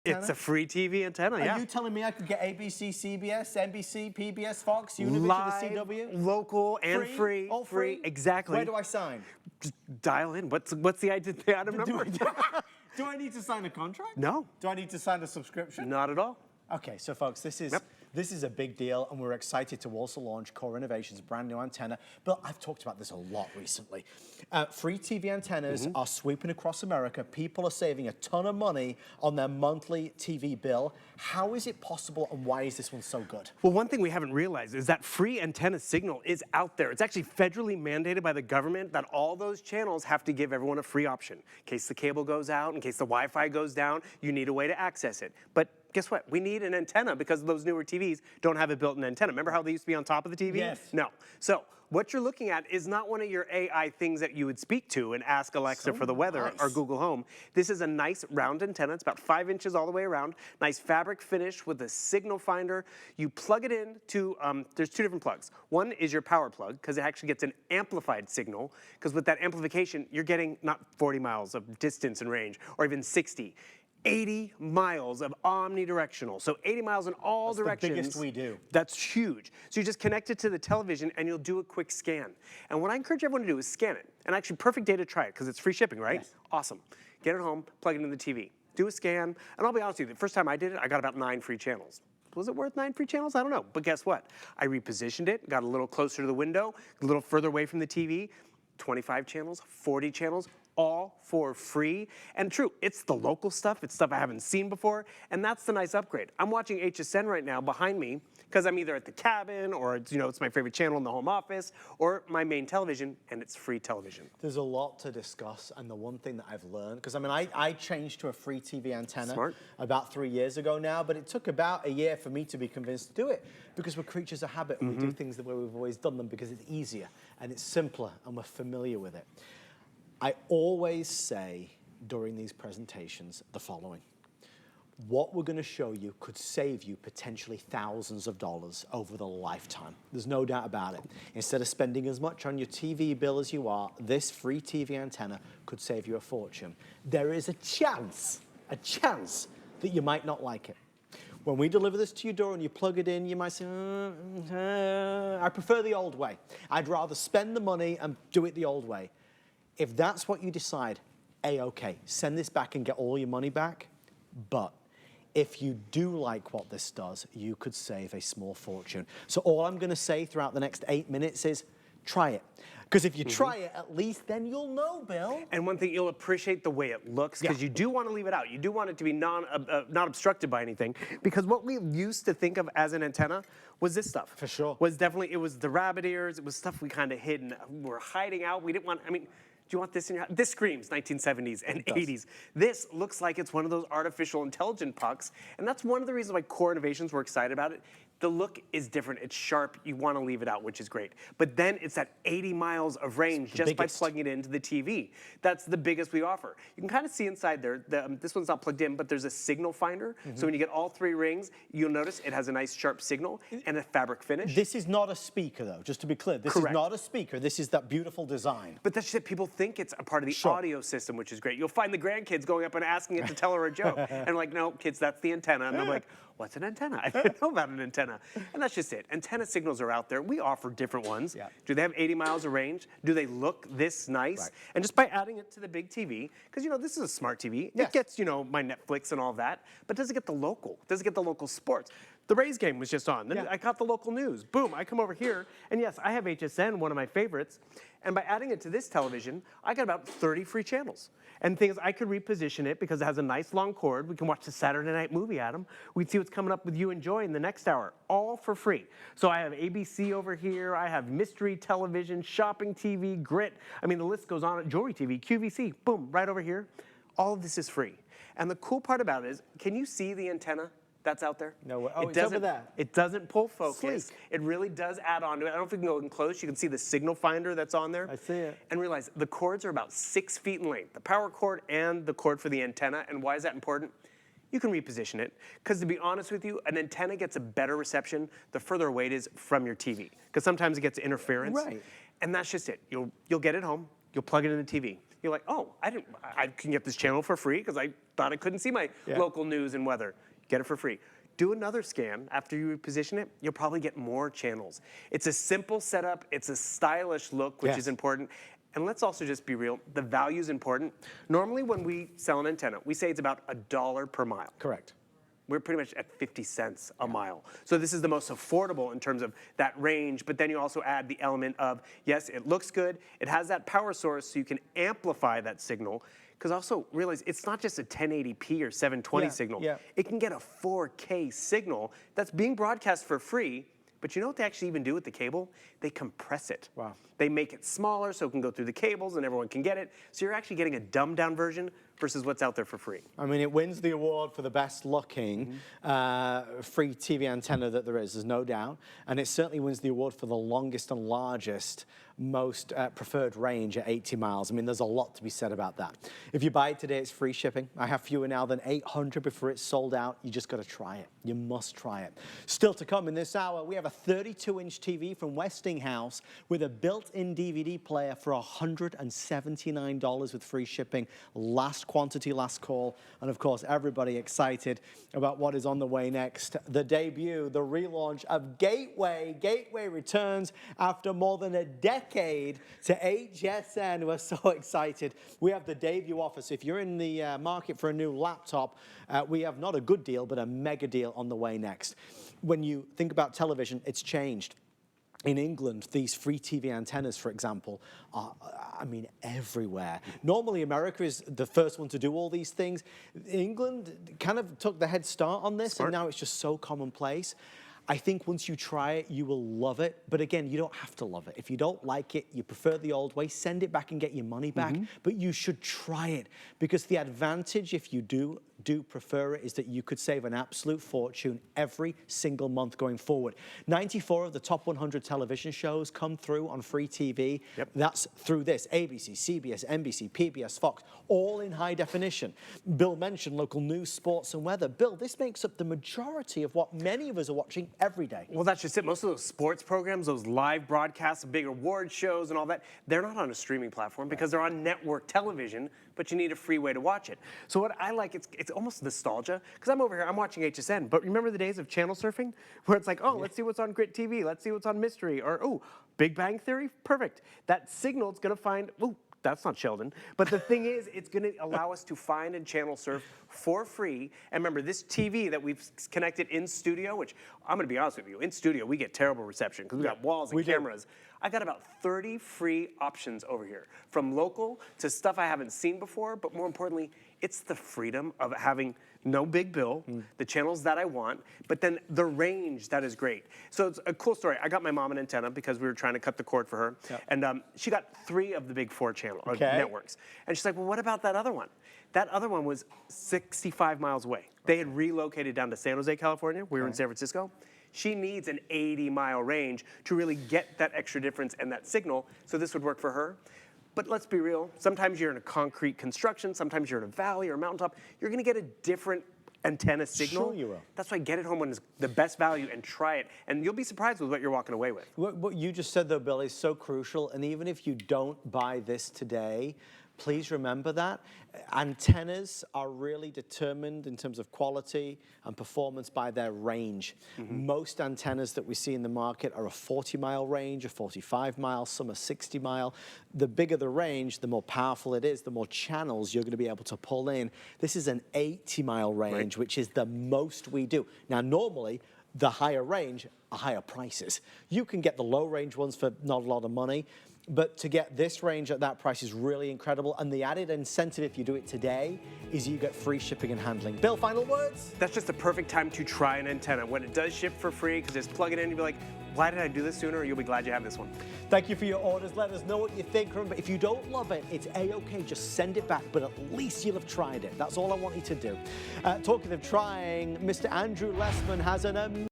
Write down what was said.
It's a free TV antenna, yeah. Are you telling me I could get ABC, CBS, NBC, PBS, Fox, Univision, Live, the CW? local, and free. All free? Exactly. Where do I sign? Just dial in. What's the item number? Do I need to sign a contract? No. Do I need to sign a subscription? Not at all. Okay, so folks, this is a big deal, and we're excited to also launch Core Innovations' brand new antenna. But I've talked about this a lot recently. Free TV antennas are sweeping across America. People are saving a ton of money on their monthly TV bill. How is it possible, and why is this one so good? Well, one thing we haven't realized is that free antenna signal is out there. It's actually federally mandated by the government that all those channels have to give everyone a free option. In case the cable goes out, in case the Wi-Fi goes down, you need a way to access it. But guess what? We need an antenna because those newer TVs don't have a built-in antenna. Remember how they used to be on top of the TV? Yes. No. So what you're looking at is not one of your AI things that you would speak to and ask Alexa for the weather or Google Home. This is a nice round antenna. It's about 5 inches all the way around. Nice fabric finish with a signal finder. You plug it in to, there's 2 different plugs. One is your power plug because it actually gets an amplified signal because with that amplification, you're getting not 40 miles of distance and range or even 60. 80 miles of omnidirectional. So 80 miles in all directions. That's the biggest we do. That's huge. So you just connect it to the television and you'll do a quick scan. And what I encourage everyone to do is scan it. And actually perfect day to try it because it's free shipping, right? Yes. Awesome. Get it home, plug it into the TV. Do a scan. And I'll be honest with you, the first time I did it, I got about 9 free channels. Was it worth 9 free channels? I don't know. But guess what? I repositioned it, got a little closer to the window, a little further away from the TV. 25 channels, 40 channels, all for free. And true, it's the local stuff. It's stuff I haven't seen before. And that's the nice upgrade. I'm watching HSN right now behind me because I'm either at the cabin or it's, it's my favorite channel in the home office or my main television, and it's free television. There's a lot to discuss, and the one thing that I've learned, because I mean, I changed to a free TV antenna about 3 years ago now, but it took about a year for me to be convinced to do it because we're creatures of habit and we do things the way we've always done them because it's easier and it's simpler and we're familiar with it. I always say during these presentations the following. What we're going to show you could save you potentially thousands of dollars over the lifetime. There's no doubt about it. Instead of spending as much on your TV bill as you are, this free TV antenna could save you a fortune. There is a chance that you might not like it. When we deliver this to your door and you plug it in, you might say, I prefer the old way. I'd rather spend the money and do it the old way. If that's what you decide, A-okay, send this back and get all your money back. But if you do like what this does, you could save a small fortune. So all I'm going to say throughout the next 8 minutes is try it. Because if you try it, at least then you'll know, Bill. And one thing, you'll appreciate the way it looks because you do want to leave it out. You do want it to be not obstructed by anything. Because what we used to think of as an antenna was this stuff. For sure. It was the rabbit ears. It was stuff we kind of hid and were hiding out. We didn't want, do you want this in your house? This screams 1970s and 80s. This looks like it's one of those artificial intelligent pucks. And that's one of the reasons why Core Innovations were excited about it. The look is different. It's sharp. You want to leave it out, which is great. But then it's that 80 miles of range just by plugging it into the TV. That's the biggest we offer. You can kind of see inside there. This one's not plugged in, but there's a signal finder. So when you get all 3 rings, you'll notice it has a nice sharp signal and a fabric finish. This is not a speaker, though, just to be clear. This is not a speaker. This is that beautiful design. But that's just it. People think it's a part of the audio system, which is great. You'll find the grandkids going up and asking it to tell her a joke. And like, no, kids, that's the antenna. And I'm like, what's an antenna? I didn't know about an antenna. And that's just it. Antenna signals are out there. We offer different ones. Do they have 80 miles of range? Do they look this nice? And just by adding it to the big TV, because this is a smart TV. It gets, my Netflix and all that, but does it get the local? Does it get the local sports? The Rays game was just on. Then I caught the local news. Boom, I come over here, and yes, I have HSN, one of my favorites, and by adding it to this television, I got about 30 free channels. And things, I could reposition it because it has a nice long cord. We can watch the Saturday night movie, Adam. We'd see what's coming up with you and Joy in the next hour, all for free. So I have ABC over here. I have Mystery Television, Shopping TV, Grit. The list goes on. Jewelry TV, QVC, boom, right over here. All of this is free. And the cool part about it is, can you see the antenna that's out there? No, it's over there. It doesn't pull focus. Sleek. It really does add on to it. I don't know if we can go in close. You can see the signal finder that's on there. I see it. And realize the cords are about 6 feet in length, the power cord and the cord for the antenna. And why is that important? You can reposition it. Because to be honest with you, an antenna gets a better reception the further away it is from your TV. Because sometimes it gets interference. Right. And that's just it. You'll get it home. You'll plug it in the TV. You're like, oh, I can get this channel for free because I thought I couldn't see my local news and weather. Get it for free. Do another scan after you reposition it. You'll probably get more channels. It's a simple setup. It's a stylish look, which is important. And let's also just be real. The value is important. Normally, when we sell an antenna, we say it's about $1 per mile. Correct. We're pretty much at 50 cents a mile. So this is the most affordable in terms of that range, but then you also add the element of, yes, it looks good. It has that power source so you can amplify that signal. Because also realize it's not just a 1080p or 720 signal. It can get a 4K signal that's being broadcast for free. But you know what they actually even do with the cable? They compress it. Wow. They make it smaller so it can go through the cables and everyone can get it. So you're actually getting a dumbed down version versus what's out there for free. I mean, it wins the award for the best looking free TV antenna that there is, there's no doubt. And it certainly wins the award for the longest and largest, most preferred range at 80 miles. I mean, there's a lot to be said about that. If you buy it today, it's free shipping. I have fewer now than 800 before it's sold out. You just got to try it. You must try it. Still to come in this hour, we have a 32-inch TV from Westinghouse with a built-in DVD player for $179 with free shipping. Last quantity, last call. And of course, everybody excited about what is on the way next. The debut, the relaunch of Gateway. Gateway returns after more than a decade to HSN. We're so excited. We have the debut offer. So if you're in the market for a new laptop, we have not a good deal, but a mega deal on the way next. When you think about television, it's changed. In England, these free TV antennas, for example, are, I mean, everywhere. Normally, America is the first one to do all these things. England kind of took the head start on this, and now it's just so commonplace. I think once you try it, you will love it. But again, you don't have to love it. If you don't like it, you prefer the old way, send it back and get your money back. But you should try it, because the advantage, if you do prefer it, is that you could save an absolute fortune every single month going forward. 94 of the top 100 television shows come through on free TV. That's through this. ABC, CBS, NBC, PBS, Fox, all in high definition. Bill mentioned local news, sports, and weather. Bill, this makes up the majority of what many of us are watching every day. Well, that's just it. Most of those sports programs, those live broadcasts, big award shows and all that, they're not on a streaming platform because they're on network television, but you need a free way to watch it. So what I like, it's almost nostalgia, because I'm over here, I'm watching HSN, but remember the days of channel surfing? Where it's like, oh, let's see what's on Grit TV, let's see what's on Mystery, or, oh, Big Bang Theory? Perfect. That signal is going to find, oh, that's not Sheldon. But the thing is, it's going to allow us to find and channel surf for free. And remember, this TV that we've connected in studio, which I'm going to be honest with you, in studio, we get terrible reception because we've got walls and cameras. I got about 30 free options over here, from local to stuff I haven't seen before, but more importantly, it's the freedom of having no big bill, the channels that I want, but then the range that is great. So it's a cool story. I got my mom an antenna because we were trying to cut the cord for her, and she got 3 of the big 4 channel networks. And she's like, well, what about that other one? That other one was 65 miles away. They had relocated down to San Jose, California. We were in San Francisco. She needs an 80-mile range to really get that extra difference and that signal, so this would work for her. But let's be real, sometimes you're in a concrete construction, sometimes you're in a valley or a mountaintop, you're gonna get a different antenna signal. Sure you will. That's why get it home when it's the best value and try it, and you'll be surprised with what you're walking away with. What you just said though, Bill, is so crucial, and even if you don't buy this today, please remember that. Antennas are really determined in terms of quality and performance by their range. Most antennas that we see in the market are a 40-mile range, a 45-mile, some are 60-mile. The bigger the range, the more powerful it is, the more channels you're going to be able to pull in. This is an 80-mile range, which is the most we do. Now, normally, the higher range are higher prices. You can get the low-range ones for not a lot of money, but to get this range at that price is really incredible. And the added incentive, if you do it today, is you get free shipping and handling. Bill, final words? That's just the perfect time to try an antenna. When it does ship for free, because just plug it in and be like, why did I do this sooner? You'll be glad you have this one. Thank you for your orders. Let us know what you think. Remember, if you don't love it, it's A-okay. Just send it back, but at least you'll have tried it. That's all I want you to do. Talking of trying, Mr. Andrew Lessman has an